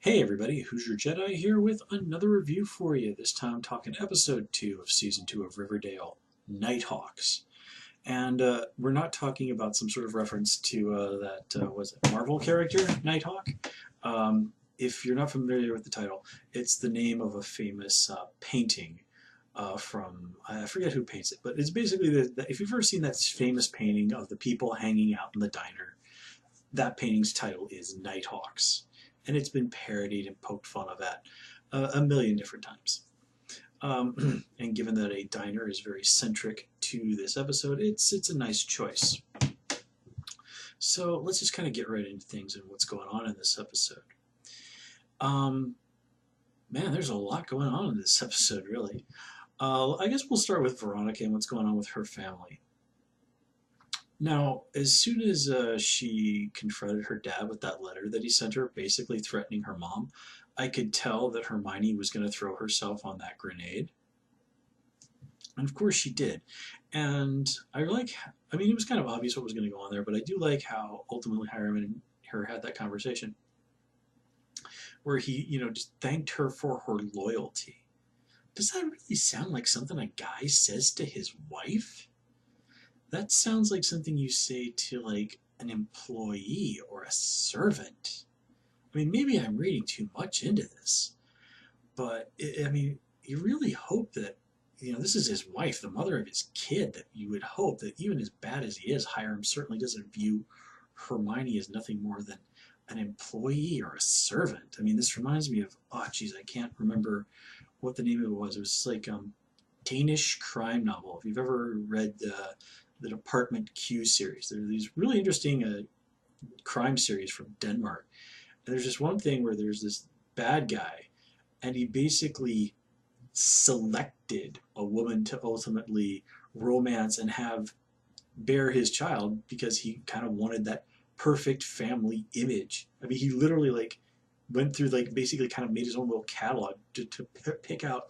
Hey everybody, Who's Your Jedi here with another review for you. This time talking episode 2 of season 2 of Riverdale, Nighthawks. And we're not talking about some sort of reference to was it Marvel character, Nighthawk? If you're not familiar with the title, it's the name of a famous painting from, I forget who paints it, but it's basically, if you've ever seen that famous painting of the people hanging out in the diner, that painting's title is Nighthawks, and it's been parodied and poked fun of at a million different times. And given that a diner is very centric to this episode, it's a nice choice. So let's just kind of get right into things and what's going on in this episode. Um, Man, there's a lot going on in this episode, really. I guess we'll start with Veronica and what's going on with her family. Now, as soon as she confronted her dad with that letter that he sent her, basically threatening her mom, I could tell that Hermione was going to throw herself on that grenade. And of course she did. And I mean, it was kind of obvious what was going to go on there, but I do like how ultimately Hiram and her had that conversation where he, just thanked her for her loyalty. Does that really sound like something a guy says to his wife? That sounds like something you say to like an employee or a servant. I mean, maybe I'm reading too much into this, but I mean, you really hope that, this is his wife, the mother of his kid, that you would hope that even as bad as he is, Hiram certainly doesn't view Hermione as nothing more than an employee or a servant. I mean, this reminds me of, oh, geez, I can't remember what the name of it was. It was like Danish crime novel. If you've ever read the Department Q series, there are these really interesting crime series from Denmark. And there's just one thing where there's this bad guy, and he basically selected a woman to ultimately romance and have bear his child because he kind of wanted that perfect family image. I mean, he literally like went through like basically kind of made his own little catalog to pick out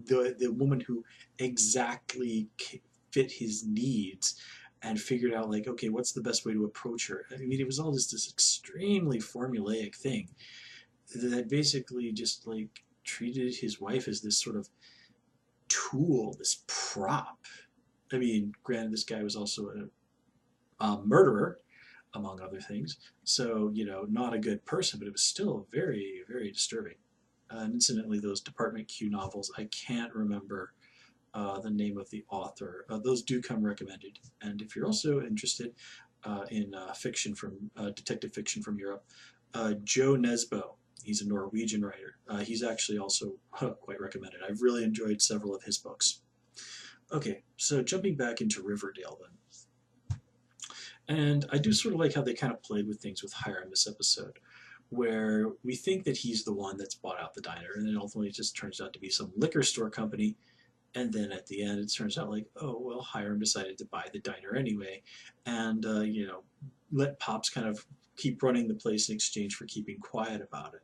the woman who exactly fit his needs and figured out like, okay, what's the best way to approach her. I mean, it was all just this extremely formulaic thing that basically just like treated his wife as this sort of tool, this prop. I mean, granted, this guy was also a murderer, among other things. So, not a good person, but it was still very, very disturbing. And incidentally, those Department Q novels, I can't remember the name of the author. Those do come recommended. And if you're also interested in fiction from detective fiction from Europe, Joe Nesbo. He's a Norwegian writer. He's actually also quite recommended. I've really enjoyed several of his books. Okay, so jumping back into Riverdale then. And I do sort of like how they kind of played with things with Hiram this episode, where we think that he's the one that's bought out the diner, and then ultimately it just turns out to be some liquor store company. And then at the end, it turns out like, oh, well, Hiram decided to buy the diner anyway, and, let Pops kind of keep running the place in exchange for keeping quiet about it.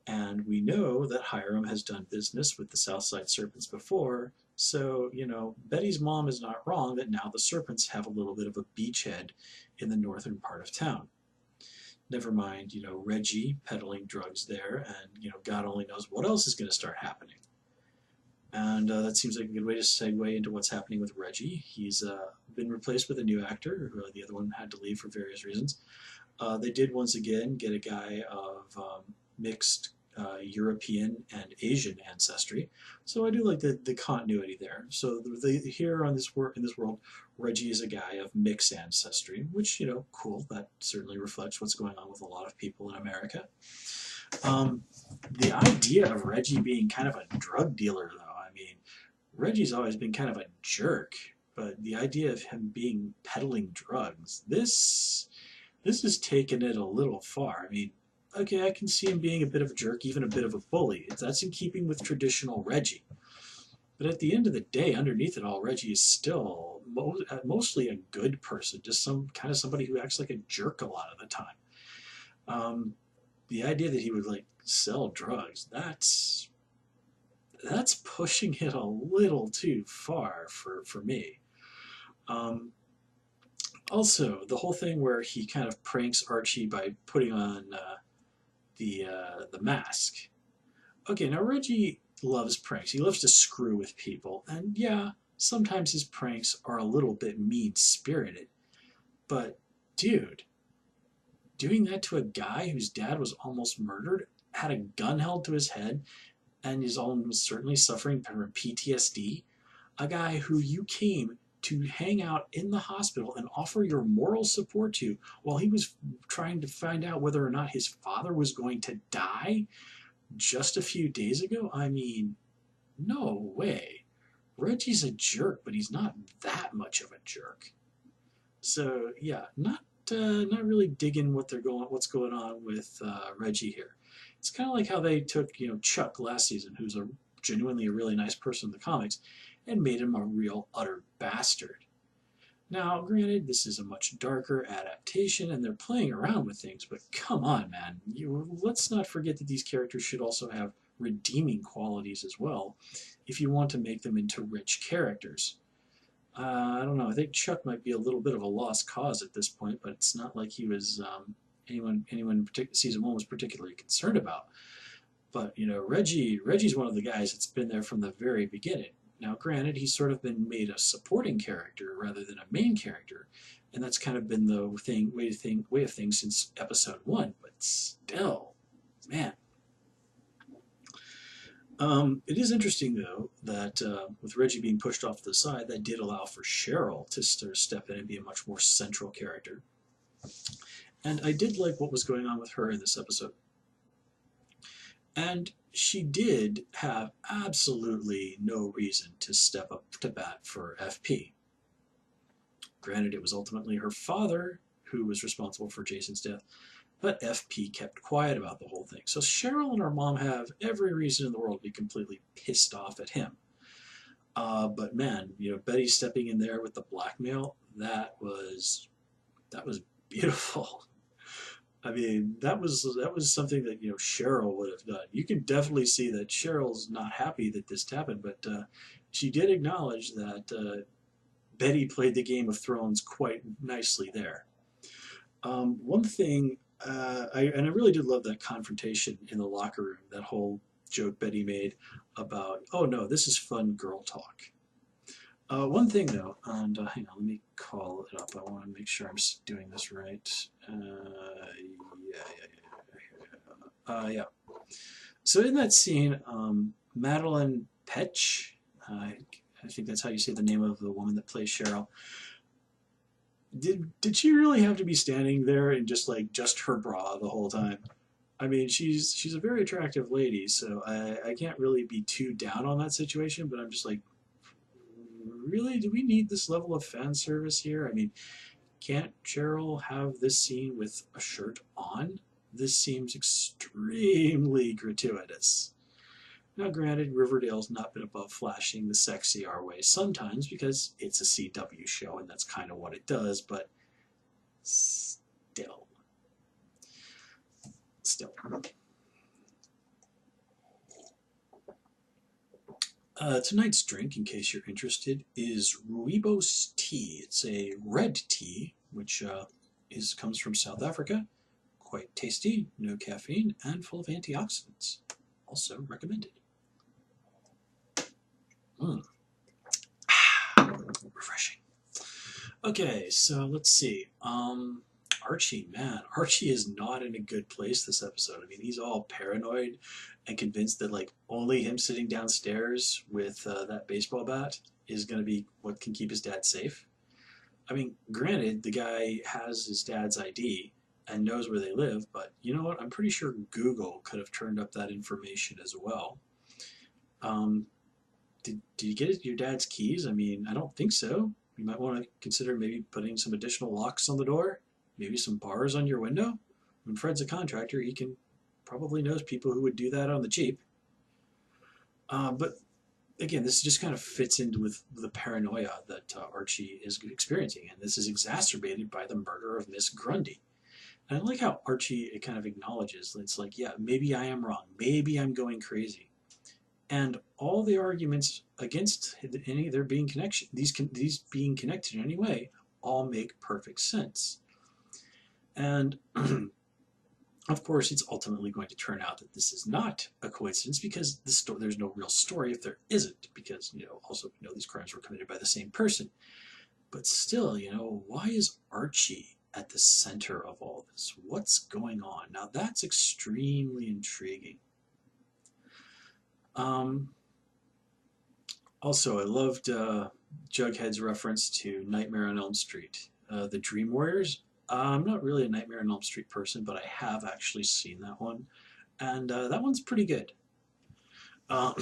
And we know that Hiram has done business with the Southside Serpents before, so, Betty's mom is not wrong that now the Serpents have a little bit of a beachhead in the northern part of town. Never mind, Reggie peddling drugs there, and, God only knows what else is going to start happening. And that seems like a good way to segue into what's happening with Reggie. He's been replaced with a new actor. The other one had to leave for various reasons. They did once again get a guy of mixed European and Asian ancestry, so I do like the continuity there. So here on in this world, Reggie is a guy of mixed ancestry, which cool. That certainly reflects what's going on with a lot of people in America. The idea of Reggie being kind of a drug dealer, though, I mean, Reggie's always been kind of a jerk, but the idea of him being peddling drugs, this is taking it a little far. I mean, okay, I can see him being a bit of a jerk, even a bit of a bully. That's in keeping with traditional Reggie. But at the end of the day, underneath it all, Reggie is still mostly a good person, just somebody who acts like a jerk a lot of the time. The idea that he would like sell drugs, that's pushing it a little too far for me. Um, Also, the whole thing where he kind of pranks Archie by putting on the mask. Okay, now Reggie loves pranks. He loves to screw with people, and yeah, sometimes his pranks are a little bit mean-spirited. But dude, doing that to a guy whose dad was almost murdered, had a gun held to his head, and is almost certainly suffering from PTSD, a guy who you came to hang out in the hospital and offer your moral support to while he was trying to find out whether or not his father was going to die just a few days ago? I mean, no way. Reggie's a jerk, but he's not that much of a jerk. So yeah, not really digging what's going on with Reggie here. It's kind of like how they took Chuck last season, who's genuinely a really nice person in the comics, and made him a real utter bastard. Now, granted, this is a much darker adaptation, and they're playing around with things, but come on, man. Let's not forget that these characters should also have redeeming qualities as well, if you want to make them into rich characters. I don't know. I think Chuck might be a little bit of a lost cause at this point, but it's not like he was anyone season 1 was particularly concerned about. But Reggie's one of the guys that's been there from the very beginning. Now, granted, he's sort of been made a supporting character rather than a main character, and that's kind of been the way of things since episode 1. But still, man. It is interesting, though, that with Reggie being pushed off to the side, that did allow for Cheryl to sort of step in and be a much more central character. And I did like what was going on with her in this episode. And she did have absolutely no reason to step up to bat for FP. Granted, it was ultimately her father who was responsible for Jason's death, but FP kept quiet about the whole thing. So Cheryl and her mom have every reason in the world to be completely pissed off at him. But man, Betty stepping in there with the blackmail, that was beautiful. I mean, that was something that Cheryl would have done. You can definitely see that Cheryl's not happy that this happened, but she did acknowledge that Betty played the Game of Thrones quite nicely there. One thing, I really did love that confrontation in the locker room. That whole joke Betty made about, oh no, this is fun girl talk. One thing though, and hang on, let me call it up. I want to make sure I'm doing this right. Yeah. So in that scene, Madeline Petch, I think that's how you say the name of the woman that plays Cheryl. Did she really have to be standing there in just her bra the whole time? I mean, she's a very attractive lady, so I can't really be too down on that situation, but I'm just like, really, do we need this level of fan service here? I mean, can't Cheryl have this scene with a shirt on? This seems extremely gratuitous. Now, granted, Riverdale's not been above flashing the sexy our way sometimes because it's a CW show and that's kind of what it does, but still. Tonight's drink, in case you're interested, is Rooibos tea. It's a red tea, which comes from South Africa. Quite tasty, no caffeine, and full of antioxidants. Also recommended. Refreshing. Okay, so let's see. Archie, man, Archie is not in a good place this episode. I mean, he's all paranoid and convinced that only him sitting downstairs with that baseball bat is going to be what can keep his dad safe. I mean, granted, the guy has his dad's ID and knows where they live, but you know what? I'm pretty sure Google could have turned up that information as well. Did you get your dad's keys? I mean, I don't think so. You might want to consider maybe putting some additional locks on the door, maybe some bars on your window. When Fred's a contractor, he probably knows people who would do that on the cheap. But again, this just kind of fits into with the paranoia that Archie is experiencing, and this is exacerbated by the murder of Miss Grundy. And I like how Archie kind of acknowledges that it's like, yeah, maybe I am wrong, maybe I'm going crazy. And all the arguments against any there being connection, these being connected in any way, all make perfect sense. And Of course, it's ultimately going to turn out that this is not a coincidence because there's no real story if there isn't, because, also we know these crimes were committed by the same person. But still, why is Archie at the center of all this? What's going on? Now that's extremely intriguing. Also, I loved Jughead's reference to Nightmare on Elm Street. The Dream Warriors. I'm not really a Nightmare on Elm Street person, but I have actually seen that one, and that one's pretty good. Uh,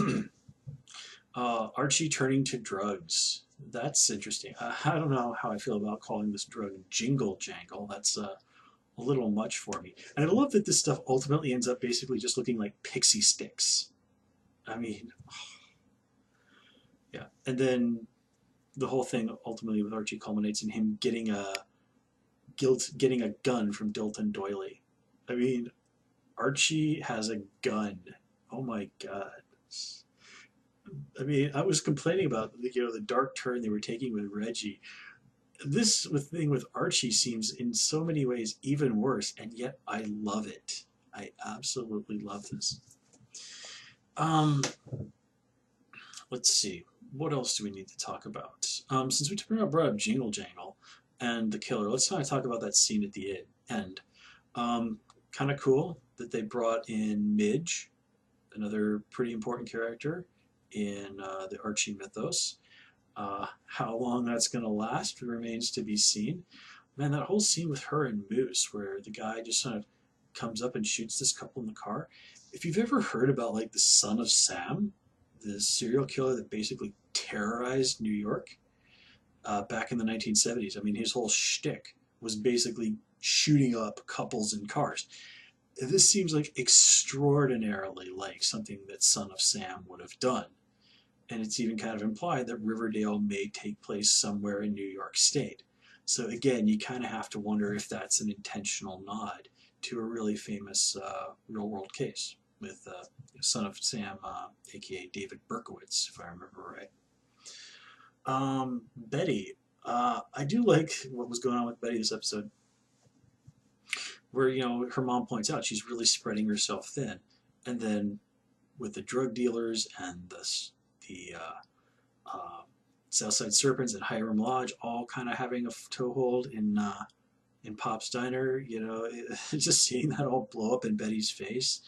Archie turning to drugs. That's interesting. I don't know how I feel about calling this drug Jingle Jangle. That's a little much for me. And I love that this stuff ultimately ends up basically just looking like pixie sticks. I mean, yeah. And then the whole thing ultimately with Archie culminates in him getting a gun from Dilton Doily. I mean, Archie has a gun. Oh my god. I mean, I was complaining about the dark turn they were taking with Reggie. This thing with Archie seems in so many ways even worse, and yet I love it. I absolutely love this. Let's see. What else do we need to talk about? Since we brought up Jingle Jangle and the killer, let's kind of talk about that scene at the end. Kind of cool that they brought in Midge, another pretty important character in the Archie mythos. How long that's going to last remains to be seen. Man, that whole scene with her and Moose, where the guy just kind of comes up and shoots this couple in the car. If you've ever heard about like the Son of Sam, the serial killer that basically terrorized New York back in the 1970s, I mean, his whole shtick was basically shooting up couples in cars. This seems like extraordinarily like something that Son of Sam would have done. And it's even kind of implied that Riverdale may take place somewhere in New York State. So again, you kind of have to wonder if that's an intentional nod to a really famous real-world case with Son of Sam, aka David Berkowitz, if I remember right. Betty. I do like what was going on with Betty this episode, where her mom points out she's really spreading herself thin, and then with the drug dealers and the Southside Serpents and Hiram Lodge all kind of having a toehold in Pop's Diner, just seeing that all blow up in Betty's face,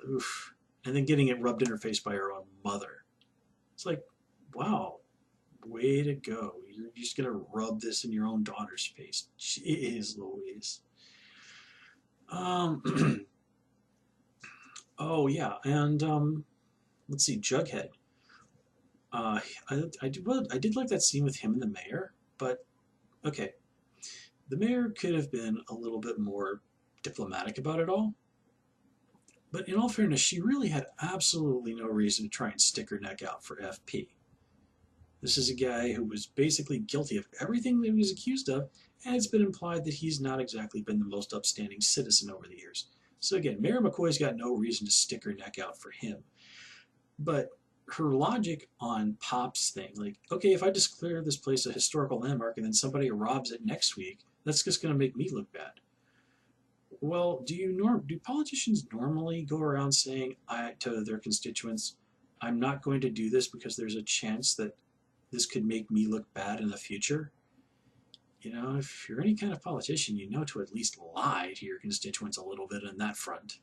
oof, and then getting it rubbed in her face by her own mother. It's like, wow, way to go. You're just going to rub this in your own daughter's face. Jeez Louise. Oh, yeah, and let's see, Jughead. I did like that scene with him and the mayor, but okay. The mayor could have been a little bit more diplomatic about it all. But in all fairness, she really had absolutely no reason to try and stick her neck out for FP. This is a guy who was basically guilty of everything that he was accused of, and it's been implied that he's not exactly been the most upstanding citizen over the years. So again, Mayor McCoy's got no reason to stick her neck out for him. But her logic on Pop's thing, like, okay, if I declare this place a historical landmark and then somebody robs it next week, that's just going to make me look bad. Well, do politicians normally go around saying to their constituents, I'm not going to do this because there's a chance that this could make me look bad in the future? If you're any kind of politician, to at least lie to your constituents a little bit on that front.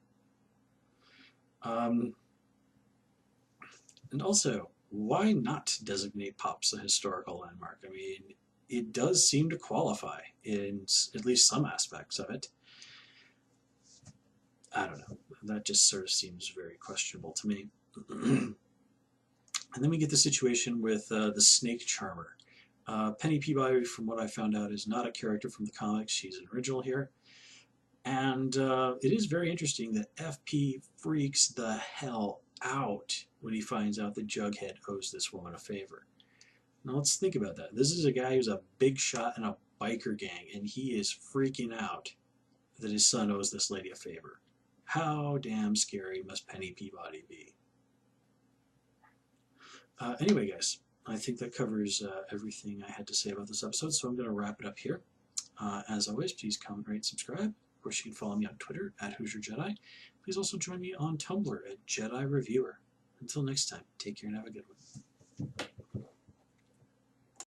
And also, why not designate Pops a historical landmark? I mean, it does seem to qualify in at least some aspects of it. I don't know. That just sort of seems very questionable to me. And then we get the situation with the Snake Charmer. Penny Peabody, from what I found out, is not a character from the comics. She's an original here. And it is very interesting that FP freaks the hell out when he finds out that Jughead owes this woman a favor. Now let's think about that. This is a guy who's a big shot in a biker gang, and he is freaking out that his son owes this lady a favor. How damn scary must Penny Peabody be? Anyway, guys, I think that covers everything I had to say about this episode, so I'm going to wrap it up here. As always, please comment, rate, subscribe. course, you can follow me on Twitter at Hoosier Jedi. Please also join me on Tumblr at Jedi Reviewer. Until next time, take care and have a good one.